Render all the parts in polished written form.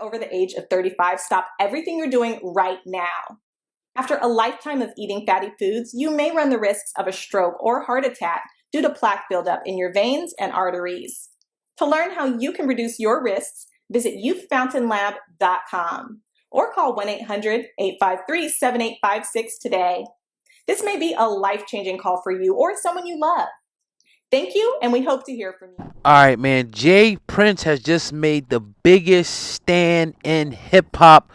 you're over the age of 35, stop everything you're doing right now. After a lifetime of eating fatty foods, you may run the risks of a stroke or heart attack due to plaque buildup in your veins and arteries. To learn how you can reduce your risks, visit youthfountainlab.com or call 1-800-853-7856 today. This may be a life-changing call for you or someone you love. Thank you, and we hope to hear from you. All right, man. Jay Prince has just made the biggest stand in hip hop,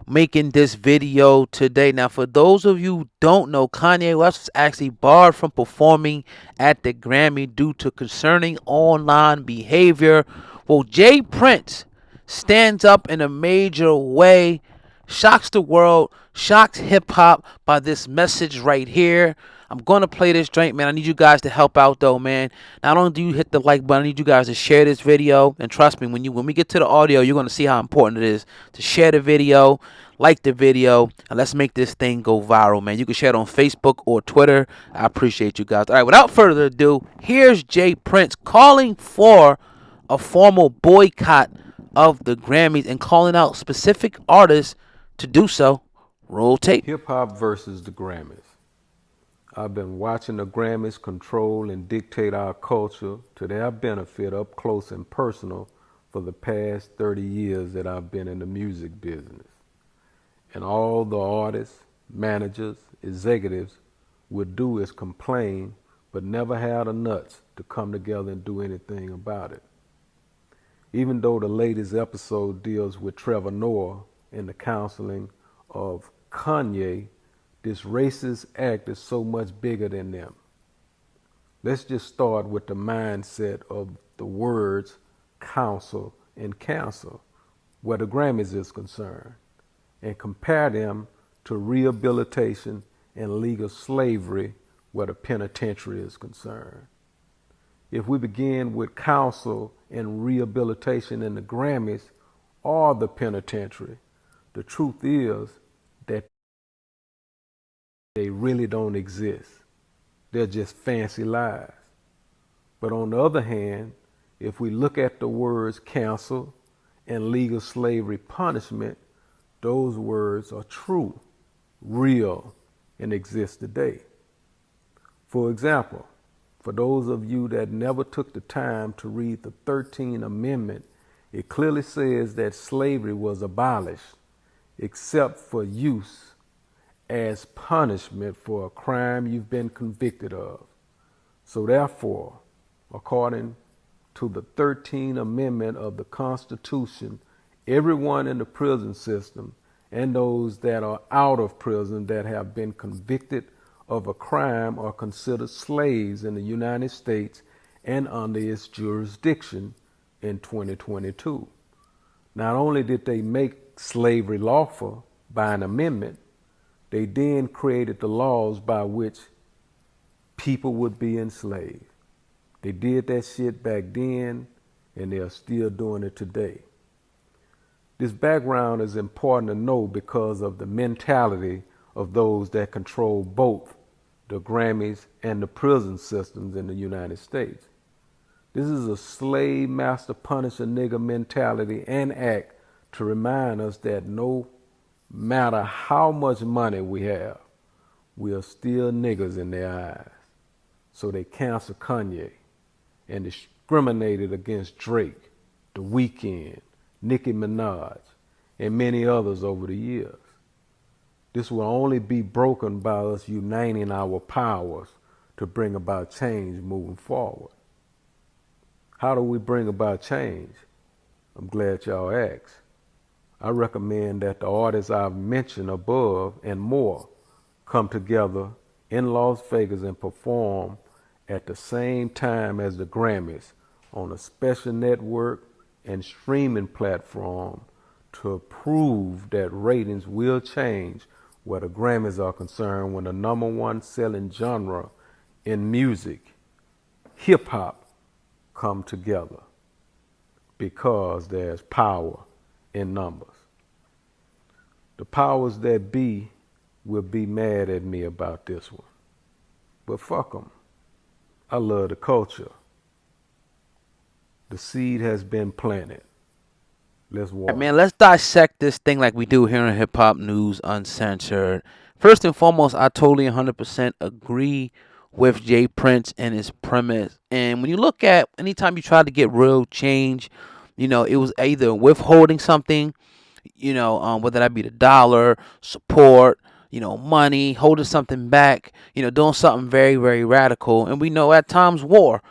making this video today. Now, for those of you who don't know, Kanye West was actually barred from performing at the Grammy due to concerning online behavior. Well, Jay Prince stands up in a major way, shocks the world, shocks hip hop by this message right here. I'm going to play this joint, man. I need you guys to help out, though, man. Not only do you hit the like button, I need you guys to share this video. And trust me, when we get to the audio, you're going to see how important it is to share the video, like the video, and let's make this thing go viral, man. You can share it on Facebook or Twitter. I appreciate you guys. All right, without further ado, here's Jay Prince calling for a formal boycott of the Grammys and calling out specific artists to do so. Roll tape. Hip hop versus the Grammys. I've been watching the Grammys control and dictate our culture to their benefit up close and personal for the past 30 years that I've been in the music business. And all the artists, managers, executives would do is complain, but never had the nuts to come together and do anything about it. Even though the latest episode deals with Trevor Noah and the counseling of Kanye, this racist act is so much bigger than them. Let's just start with the mindset of the words counsel and cancel, where the Grammys is concerned, and compare them to rehabilitation and legal slavery, where the penitentiary is concerned. If we begin with counsel and rehabilitation in the Grammys or the penitentiary, the truth is that they really don't exist. They're just fancy lies. But on the other hand, if we look at the words cancel and legal slavery punishment, those words are true, real, and exist today. For example, for those of you that never took the time to read the 13th Amendment, it clearly says that slavery was abolished except for use as punishment for a crime you've been convicted of. So therefore, according to the 13th Amendment of the Constitution, everyone in the prison system and those that are out of prison that have been convicted of a crime are considered slaves in the United States and under its jurisdiction in 2022. Not only did they make slavery lawful by an amendment, they then created the laws by which people would be enslaved. They did that shit back then, and they are still doing it today. This background is important to know because of the mentality of those that control both the Grammys and the prison systems in the United States. This is a slave master punish a nigga mentality and act to remind us that no matter how much money we have, we are still niggas in their eyes. So they cancel Kanye and discriminated against Drake, The Weeknd, Nicki Minaj, and many others over the years. This will only be broken by us uniting our powers to bring about change moving forward. How do we bring about change? I'm glad y'all asked. I recommend that the artists I've mentioned above and more come together in Las Vegas and perform at the same time as the Grammys on a special network and streaming platform to prove that ratings will change where the Grammys are concerned when the number one selling genre in music, hip hop, come together, because there's power in numbers. The powers that be will be mad at me about this one, but fuck them. I love the culture. The seed has been planted. Let's All right, watch. man, let's dissect this thing like we do here in Hip Hop News Uncensored. First and foremost, I totally 100% agree with Jay Prince and his premise. And when you look at anytime you try to get real change, it was either withholding something, whether that be the dollar, support, money, holding something back, doing something very, very radical. And we know at times war,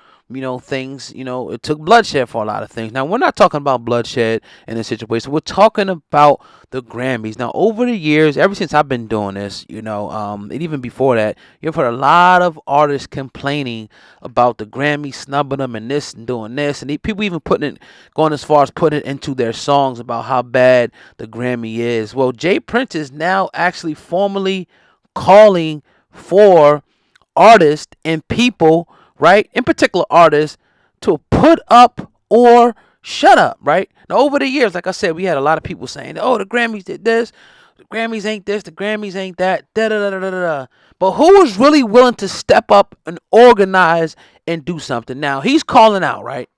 things, it took bloodshed for a lot of things. Now, we're not talking about bloodshed in this situation. We're talking about the Grammys. Now, over the years, ever since I've been doing this, and even before that, you've heard a lot of artists complaining about the Grammys snubbing them and this and doing this. And people even going as far as putting it into their songs about how bad the Grammy is. Well, Jay Prince is now actually formally calling for artists and people, right, in particular artists, to put up or shut up, right? Now, over the years, like I said, we had a lot of people saying, oh, the Grammys did this, the Grammys ain't this, the Grammys ain't that, da da da da da da. But who was really willing to step up and organize and do something? Now, he's calling out, right?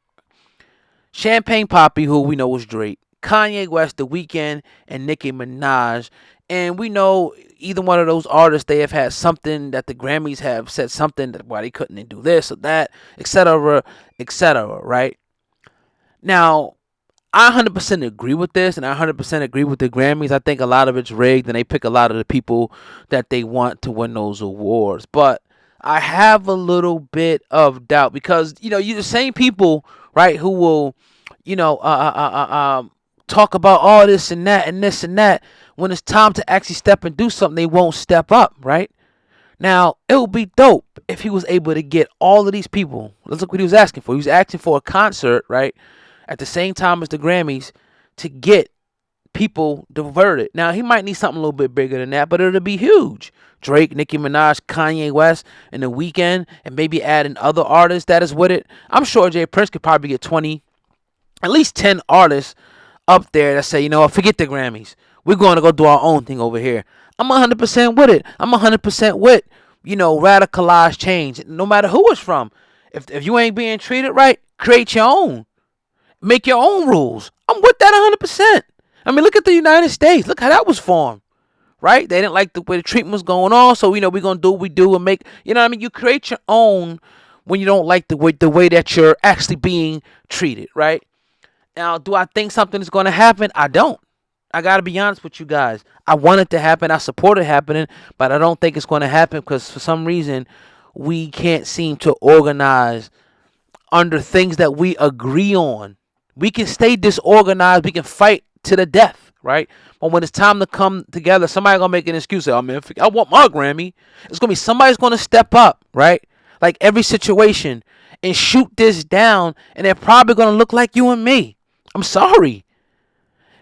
Champagne Poppy, who we know was Drake, Kanye West, The Weeknd, and Nicki Minaj. And we know either one of those artists, they have had something that the Grammys have said something that why they couldn't do this or that, etc., right? Now, I 100% agree with this, and I 100% agree with the Grammys. I think a lot of it's rigged, and they pick a lot of the people that they want to win those awards. But I have a little bit of doubt because you're the same people, right, who will, talk about all this and that and this and that. When it's time to actually step and do something, they won't step up, right? Now, it would be dope if he was able to get all of these people. Let's look what he was asking for. He was asking for a concert, right, at the same time as the Grammys to get people diverted. Now, he might need something a little bit bigger than that, but it'll be huge. Drake, Nicki Minaj, Kanye West, and The Weeknd, and maybe adding other artists that is with it. I'm sure Jay Prince could probably get 20, at least 10 artists up there that say, forget the Grammys. We're going to go do our own thing over here. I'm 100% with it. I'm 100% with, radicalized change, no matter who it's from. If you ain't being treated right, create your own. Make your own rules. I'm with that 100%. I mean, look at the United States. Look how that was formed, right? They didn't like the way the treatment was going on, so we're going to do what we do and make, you create your own when you don't like the way that you're actually being treated, right? Now, do I think something is going to happen? I don't. I got to be honest with you guys. I want it to happen. I support it happening, but I don't think it's going to happen because for some reason we can't seem to organize under things that we agree on. We can stay disorganized. We can fight to the death, right? But when it's time to come together, somebody's going to make an excuse. Say, oh, man, I want my Grammy. It's going to be somebody's going to step up, right? Like every situation and shoot this down, and they're probably going to look like you and me. I'm sorry.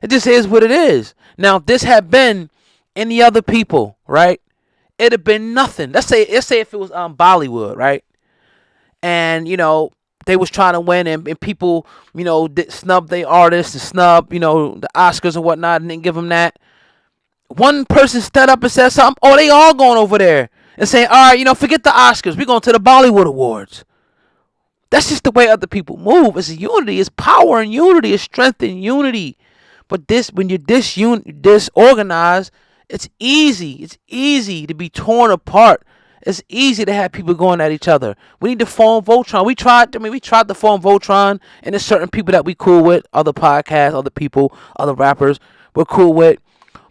It just is what it is. Now, if this had been any other people, right, it'd have been nothing. Let's say if it was Bollywood, right, and they was trying to win, and people snub their artists and snub the Oscars and whatnot, and didn't give them that. One person stood up and said something. Oh, they all going over there and saying, all right, forget the Oscars. We're going to the Bollywood Awards. That's just the way other people move. It's unity. It's power and unity. It's strength and unity. But when you're disorganized, it's easy. It's easy to be torn apart. It's easy to have people going at each other. We need to form Voltron. We tried to form Voltron, and there's certain people that we cool with, other podcasts, other people, other rappers we're cool with.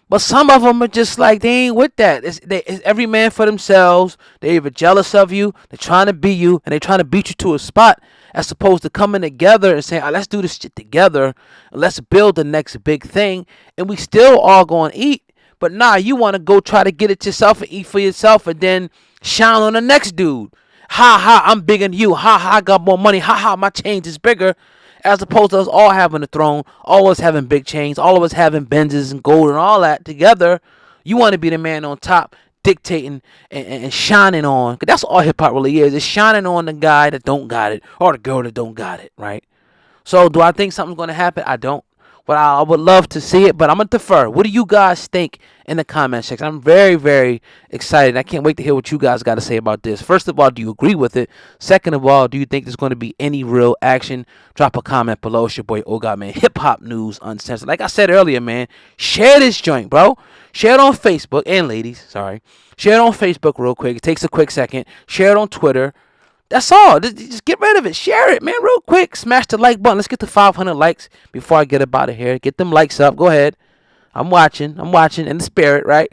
But some of them are just like, they ain't with that. It's every man for themselves. They're either jealous of you, they're trying to be you, and they're trying to beat you to a spot, as opposed to coming together and saying, let's do this shit together, and let's build the next big thing, and we still all going to eat. But nah, you want to go try to get it yourself and eat for yourself, and then shine on the next dude. Ha ha, I'm bigger than you. Ha ha, I got more money. Ha ha, my change is bigger. As opposed to us all having a throne, all of us having big chains, all of us having Benzes and gold and all that together. You want to be the man on top, dictating and shining on. Because that's all hip hop really is. It's shining on the guy that don't got it or the girl that don't got it, right? So do I think something's going to happen? I don't. But I would love to see it. But I'm gonna defer. What do you guys think in the comment section? I'm very, very excited. I can't wait to hear what you guys got to say about this. First of all, do you agree with it? Second of all, do you think there's going to be any real action? Drop a comment below. It's your boy Oga, man. Hip Hop News Uncensored. Like I said earlier, man, share this joint, bro. Share it on Facebook, and ladies, sorry. Share it on Facebook real quick. It takes a quick second. Share it on Twitter. That's all. Just get rid of it. Share it, man, real quick. Smash the like button. Let's get to 500 likes before I get up out of here. Get them likes up. Go ahead. I'm watching in the spirit, right?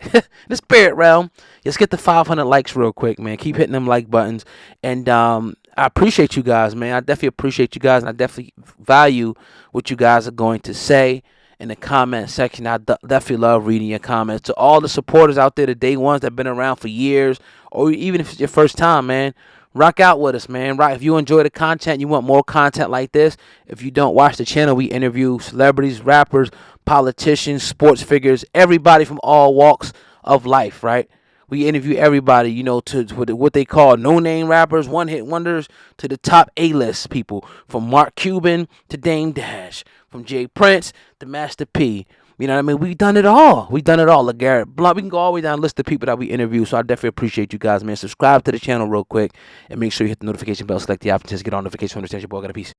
The spirit realm. Let's get to 500 likes real quick, man. Keep hitting them like buttons. And I appreciate you guys, man. I definitely appreciate you guys, and I definitely value what you guys are going to say in the comment section. I definitely love reading your comments. To all the supporters out there, the day ones that have been around for years, or even if it's your first time, man, rock out with us, man. Right? If you enjoy the content, you want more content like this. If you don't watch the channel, we interview celebrities, rappers, politicians, sports figures, everybody from all walks of life, right? We interview everybody, you know, to what they call no-name rappers, one-hit wonders, to the top A-list people, from Mark Cuban to Dame Dash, from Jay Prince to Master P. You know what I mean? We've done it all. We've done it all. LeGarrette Blunt. We can go all the way down the list of people that we interview. So I definitely appreciate you guys, man. Subscribe to the channel real quick and make sure you hit the notification bell. Select the option to get on notification. Understand your boy. Got a piece.